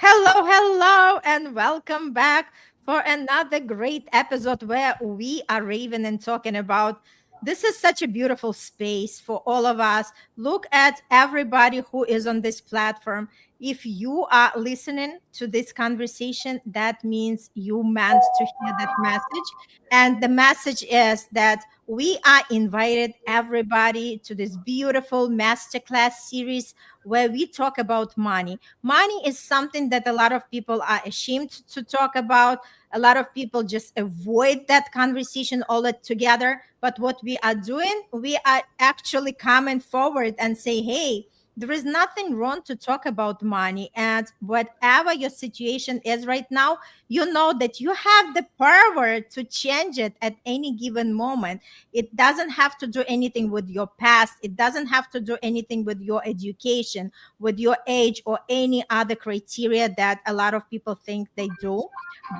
Hello, hello, and welcome back for another great episode where we are raving and talking about this is such a beautiful space for all of us. Look at everybody who is on this platform. If you are listening to this conversation, that means you meant to hear that message. And the message is that we are invited everybody to this beautiful masterclass series where we talk about money. Money is something that a lot of people are ashamed to talk about. A lot of people just avoid that conversation altogether. But what we are doing, we are actually coming forward and say, hey, there is nothing wrong to talk about money. And whatever your situation is right now, you know that you have the power to change it at any given moment. It doesn't have to do anything with your past, it doesn't have to do anything with your education, with your age, or any other criteria that a lot of people think they do.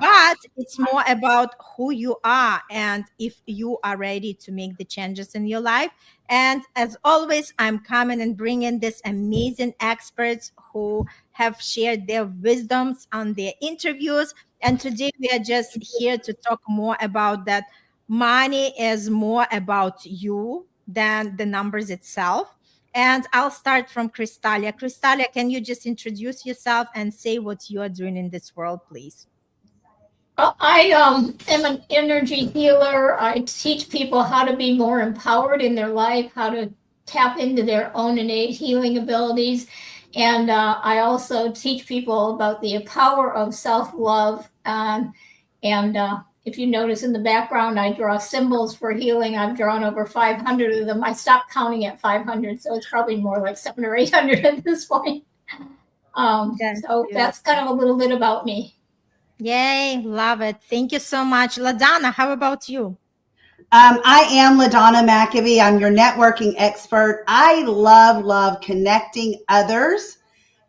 But it's more about who you are and if you are ready to make the changes in your life. And as always, I'm coming and bringing these amazing experts who have shared their wisdoms on their interviews. And today we are just here to talk more about that. Money is more about you than the numbers itself. And I'll start from Krystalya. Krystalya, can you just introduce yourself and say what you are doing in this world, please? I am an energy healer. I teach people how to be more empowered in their life, how to tap into their own innate healing abilities. And I also teach people about the power of self-love. And if you notice in the background, I draw symbols for healing. I've drawn over 500 of them. I stopped counting at 500, so it's probably more like 700 or 800 at this point. So that's kind of a little bit about me. Yay, love it. Thank you so much. LaDonna, how about you? I am LaDonna McAbee. I'm your networking expert. I love connecting others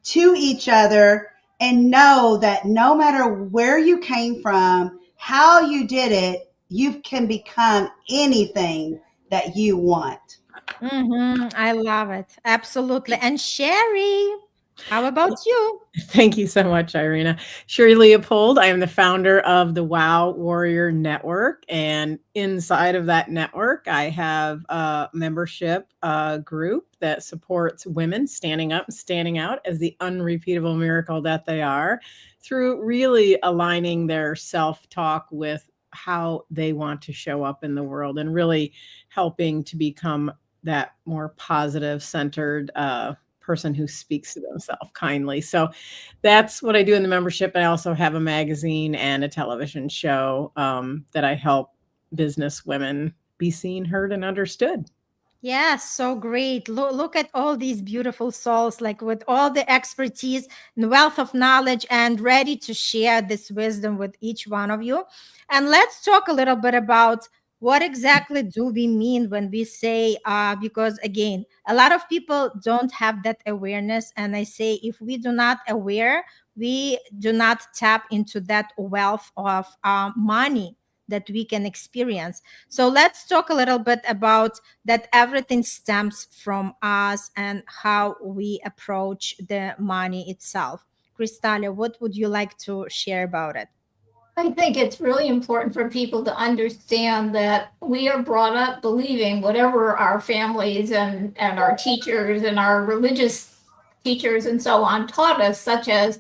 to each other and know that no matter where you came from, how you did it, you can become anything that you want. I love it. Absolutely. And Sherri, how about you? Thank you so much, Irina. Sherri Leopold. I am the founder of the Wow Warrior Network. And inside of that network, I have a membership group that supports women standing up and standing out as the unrepeatable miracle that they are through really aligning their self-talk with how they want to show up in the world and really helping to become that more positive, centered person who speaks to themselves kindly. So that's what I do in the membership. I also have a magazine and a television show that I help business women be seen, heard, and understood. Yes, so great. Look at all these beautiful souls, like with all the expertise and wealth of knowledge, and ready to share this wisdom with each one of you. And let's talk a little bit about what exactly do we mean when we say, because again, a lot of people don't have that awareness. And I say, if we do not aware, we do not tap into that wealth of money that we can experience. So let's talk a little bit about that everything stems from us and how we approach the money itself. Krystalya, what would you like to share about it? I think it's really important for people to understand that we are brought up believing whatever our families and our teachers and our religious teachers and so on taught us, such as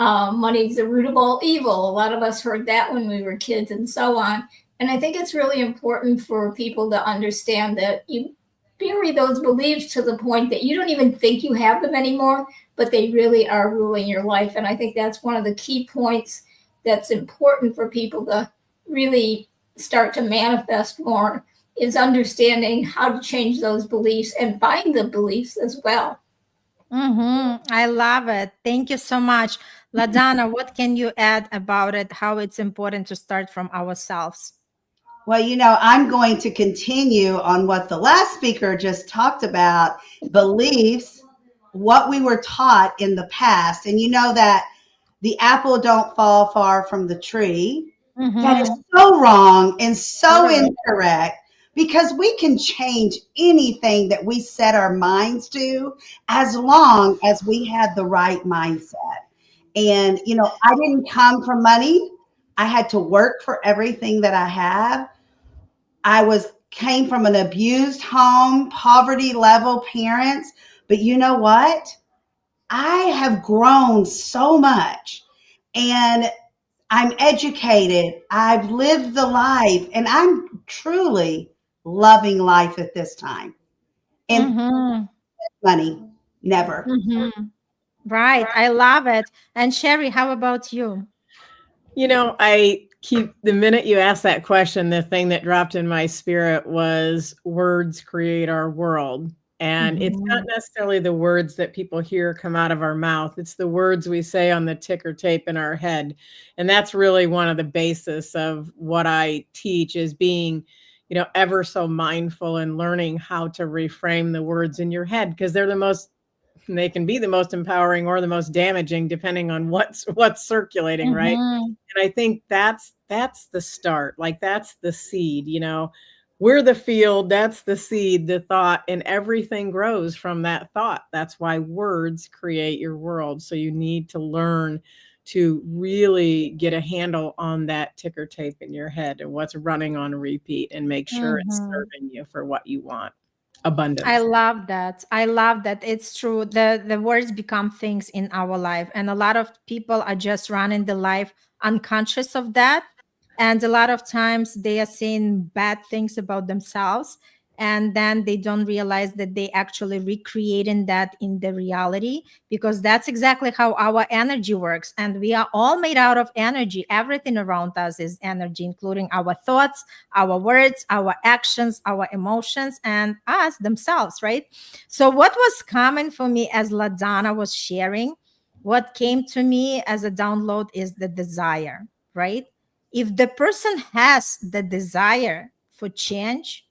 money is the root of all evil. A lot of us heard that when we were kids and so on. And I think it's really important for people to understand that you bury those beliefs to the point that you don't even think you have them anymore, but they really are ruling your life. And I think that's one of the key points that's important for people to really start to manifest more, is understanding how to change those beliefs and find the beliefs as well. I love it. Thank you so much. LaDonna, what can you add about it, how it's important to start from ourselves? Well, I'm going to continue on what the last speaker just talked about, beliefs, what we were taught in the past. And you know that the apple don't fall far from the tree. That is so wrong and so incorrect, because we can change anything that we set our minds to as long as we have the right mindset. And, I didn't come from money. I had to work for everything that I have. Came from an abused home, poverty level parents. But you know what? I have grown so much, and I'm educated. I've lived the life, and I'm truly loving life at this time. And Mm-hmm. money, never. Mm-hmm. Right. I love it. And Sherri, how about you? The minute you asked that question, the thing that dropped in my spirit was words create our world. And it's not Mm-hmm. necessarily the words that people hear come out of our mouth. It's the words we say on the ticker tape in our head. And that's really one of the basis of what I teach is being, ever so mindful and learning how to reframe the words in your head because they can be the most empowering or the most damaging depending on what's circulating, right? Mm-hmm. And I think that's the start. Like that's the seed, we're the field, that's the seed, the thought, and everything grows from that thought. That's why words create your world. So you need to learn to really get a handle on that ticker tape in your head and what's running on repeat and make sure it's Mm-hmm. serving you for what you want. I Abundance. love that. I love that. It's true. The words become things in our life. And a lot of people are just running the life unconscious of that. And a lot of times they are saying bad things about themselves. And then they don't realize that they actually recreating that in the reality, because that's exactly how our energy works. And we are all made out of energy. Everything around us is energy, including our thoughts, our words, our actions, our emotions, and us themselves, right? So, what was common for me as LaDonna was sharing, what came to me as a download is the desire, right? If the person has the desire for change,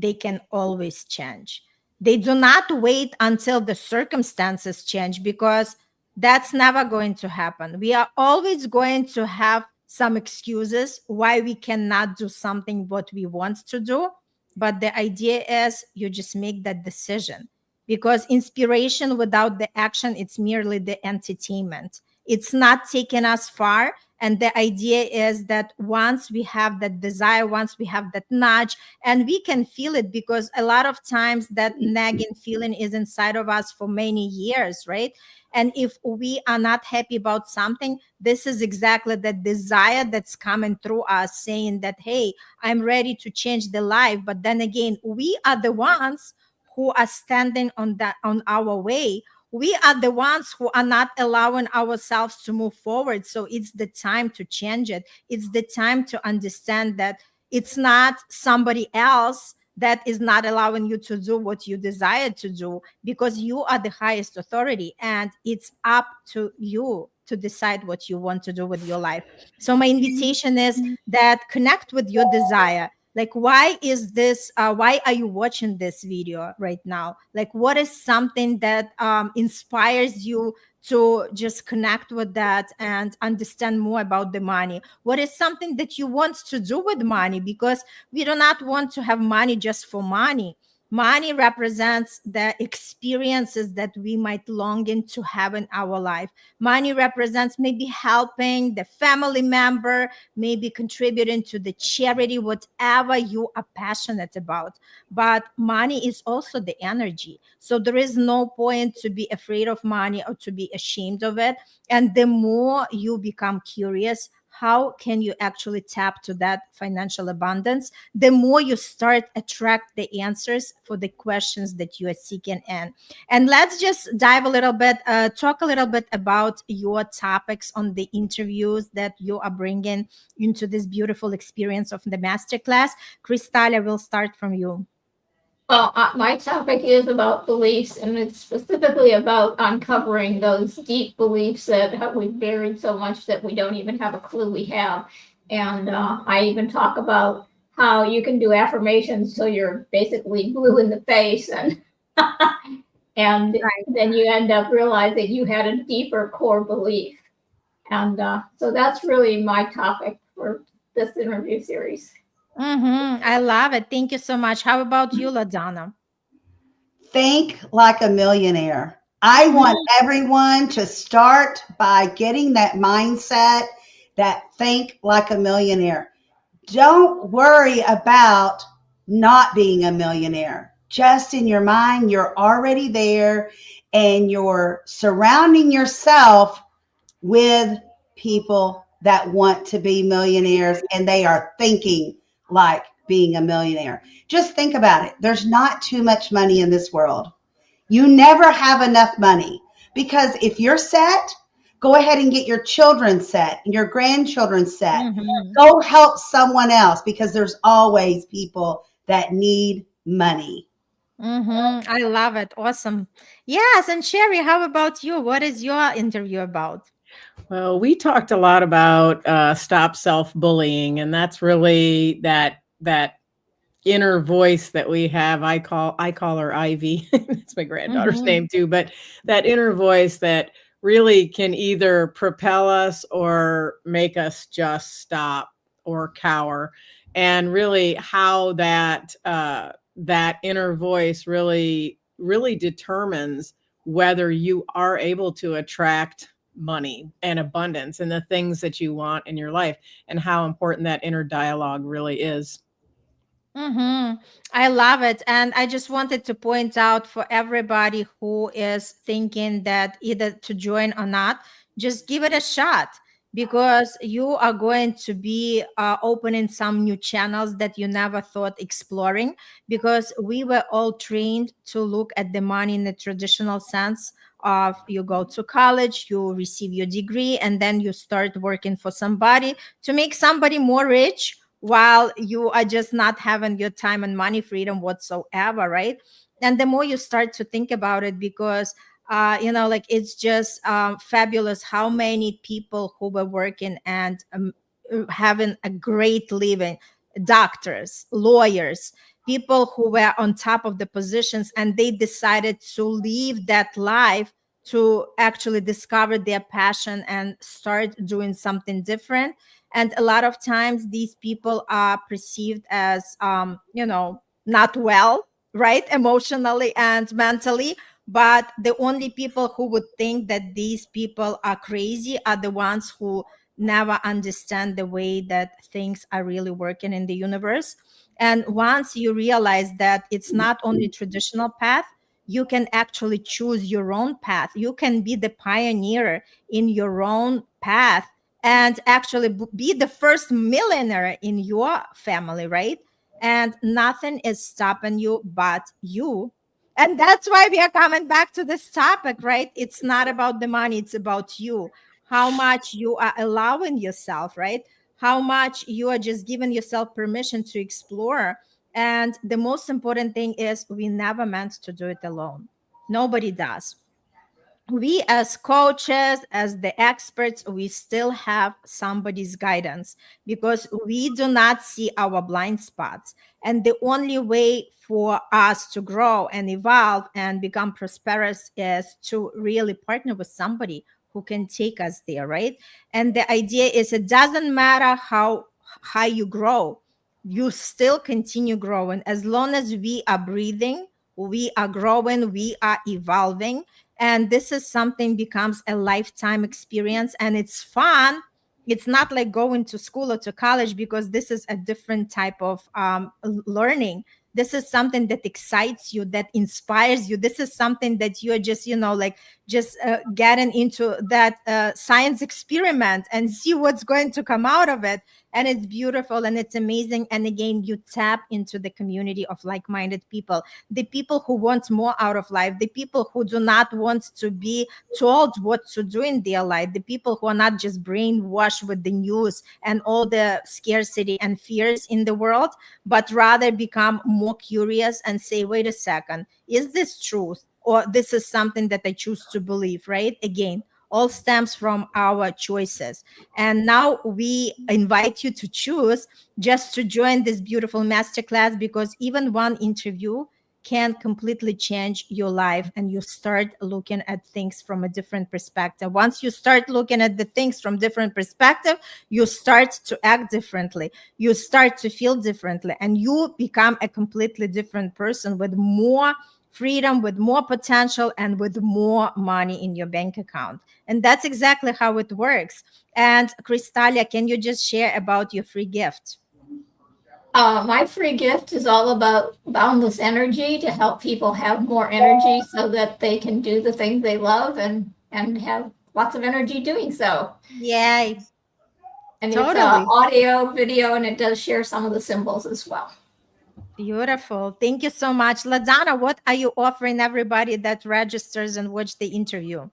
they can always change. They do not wait until the circumstances change because that's never going to happen. We are always going to have some excuses why we cannot do something what we want to do. But the idea is you just make that decision, because inspiration without the action, it's merely the entertainment. It's not taking us far. And the idea is that once we have that desire, once we have that nudge, and we can feel it, because a lot of times that nagging feeling is inside of us for many years, right? And if we are not happy about something, this is exactly the desire that's coming through us saying that, hey, I'm ready to change the life. But then again, we are the ones who are standing on that, on our way. We are the ones who are not allowing ourselves to move forward. So it's the time to change it. It's the time to understand that it's not somebody else that is not allowing you to do what you desire to do, because you are the highest authority and it's up to you to decide what you want to do with your life. So my invitation is that connect with your desire. Like, why is this why are you watching this video right now? Like, what is something that inspires you to just connect with that and understand more about the money? What is something that you want to do with money? Because we do not want to have money just for money. Money represents the experiences that we might longing to have in our life. Money represents maybe helping the family member, maybe contributing to the charity, whatever you are passionate about. But money is also the energy. So there is no point to be afraid of money or to be ashamed of it. And the more you become curious, how can you actually tap to that financial abundance, the more you start attract the answers for the questions that you are seeking in. And let's just dive a little bit, talk a little bit about your topics on the interviews that you are bringing into this beautiful experience of the masterclass. Krystalya, will start from you. Well, my topic is about beliefs, and it's specifically about uncovering those deep beliefs that we've buried so much that we don't even have a clue we have. And I even talk about how you can do affirmations till you're basically blue in the face, and and Right. then you end up realizing you had a deeper core belief. And so that's really my topic for this interview series. I love it. Thank you so much. How about you, LaDonna? Think like a millionaire. I want Mhm. everyone to start by getting that mindset that think like a millionaire. Don't worry about not being a millionaire. Just in your mind, you're already there and you're surrounding yourself with people that want to be millionaires and they are thinking like being a millionaire. Just think about it. There's not too much money in this world. You never have enough money because if you're set, go ahead and get your children set and your grandchildren set. Mhm. Go help someone else because there's always people that need money. I love it. Awesome. Yes, and Sherry, how about you? What is your interview about? Well, we talked a lot about stop self-bullying, and that's really that inner voice that we have. I call her Ivy. That's my granddaughter's Mhm. name too, but that inner voice that really can either propel us or make us just stop or cower. And really how that inner voice really determines whether you are able to attract money and abundance and the things that you want in your life, and how important that inner dialogue really is. I love it. And I just wanted to point out for everybody who is thinking that either to join or not, just give it a shot because you are going to be opening some new channels that you never thought exploring. Because we were all trained to look at the money in the traditional sense of you go to college, you receive your degree, and then you start working for somebody to make somebody more rich while you are just not having your time and money freedom whatsoever, right? And the more you start to think about it, because like it's just fabulous how many people who were working and having a great living, doctors, lawyers, people who were on top of the positions, and they decided to leave that life to actually discover their passion and start doing something different. And a lot of times these people are perceived as not well, right, emotionally and mentally. But the only people who would think that these people are crazy are the ones who never understand the way that things are really working in the universe. And once you realize that it's not only traditional path, you can actually choose your own path. You can be the pioneer in your own path and actually be the first millionaire in your family, right? And nothing is stopping you but you. And that's why we are coming back to this topic, right? It's not about the money, it's about you. How much you are allowing yourself, right? How much you are just giving yourself permission to explore. And the most important thing is we never meant to do it alone. Nobody does. We as coaches, as the experts, we still have somebody's guidance because we do not see our blind spots. And the only way for us to grow and evolve and become prosperous is to really partner with somebody who can take us there, right? And the idea is it doesn't matter how high you grow, you still continue growing. As long as we are breathing, we are growing, we are evolving, and this is something becomes a lifetime experience, and it's fun. It's not like going to school or to college, because this is a different type of learning. This is something that excites you, that inspires you. This is something that you're just like just getting into that science experiment and see what's going to come out of it. And it's beautiful and it's amazing. And again, you tap into the community of like-minded people, the people who want more out of life, the people who do not want to be told what to do in their life, the people who are not just brainwashed with the news and all the scarcity and fears in the world, but rather become more curious and say, wait a second, is this truth? Or this is something that I choose to believe, right? Again, all stems from our choices. And now we invite you to choose just to join this beautiful masterclass, because even one interview can completely change your life, and you start looking at things from a different perspective. Once you start looking at the things from different perspective, you start to act differently, you start to feel differently, and you become a completely different person with more freedom, with more potential, and with more money in your bank account. And that's exactly how it works. And Krystalya, can you just share about your free gift? My free gift is all about boundless energy to help people have more energy so that they can do the things they love and have lots of energy doing so. Yay. And Totally. it's audio, video, and it does share some of the symbols as well. Beautiful. Thank you so much. LaDonna, what are you offering everybody that registers and watch the interview?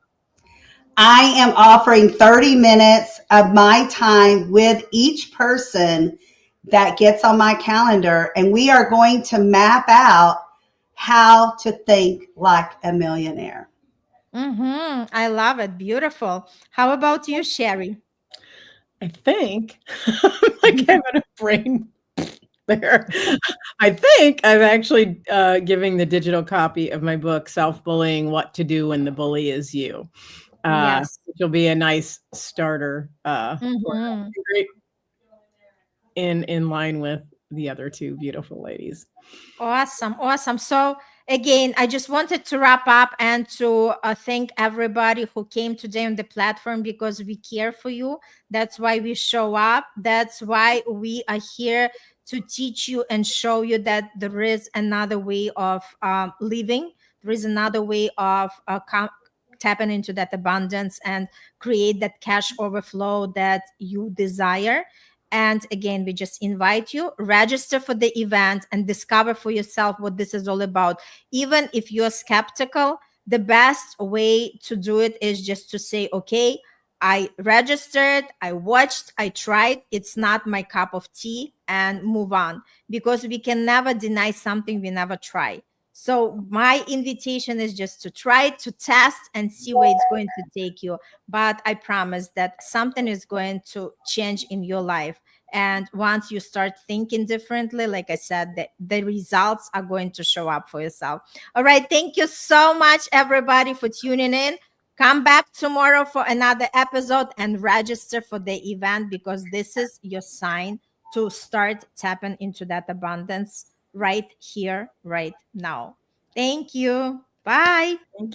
I am offering 30 minutes of my time with each person that gets on my calendar, and we are going to map out how to think like a millionaire. I love it. Beautiful. How about you, Sherri? I think like having a brain there. I think I'm actually giving the digital copy of my book, Self-Bullying: What to Do When the Bully Is You. Yes. Which will be a nice starter great in line with the other two beautiful ladies. Awesome. Awesome. So again, I just wanted to wrap up and to thank everybody who came today on the platform, because we care for you. That's why we show up. That's why we are here to teach you and show you that there is another way of living. There is another way of tapping into that abundance and create that cash overflow that you desire. And again, we just invite you, register for the event and discover for yourself what this is all about. Even if you're skeptical, the best way to do it is just to say, okay, I registered, I watched, I tried, it's not my cup of tea, and move on. Because we can never deny something we never try. So my invitation is just to try to test and see where it's going to take you. But I promise that something is going to change in your life. And once you start thinking differently, like I said, the results are going to show up for yourself. All right. Thank you so much, everybody, for tuning in. Come back tomorrow for another episode and register for the event, because this is your sign to start tapping into that abundance right here, right now. Thank you. Bye. Thank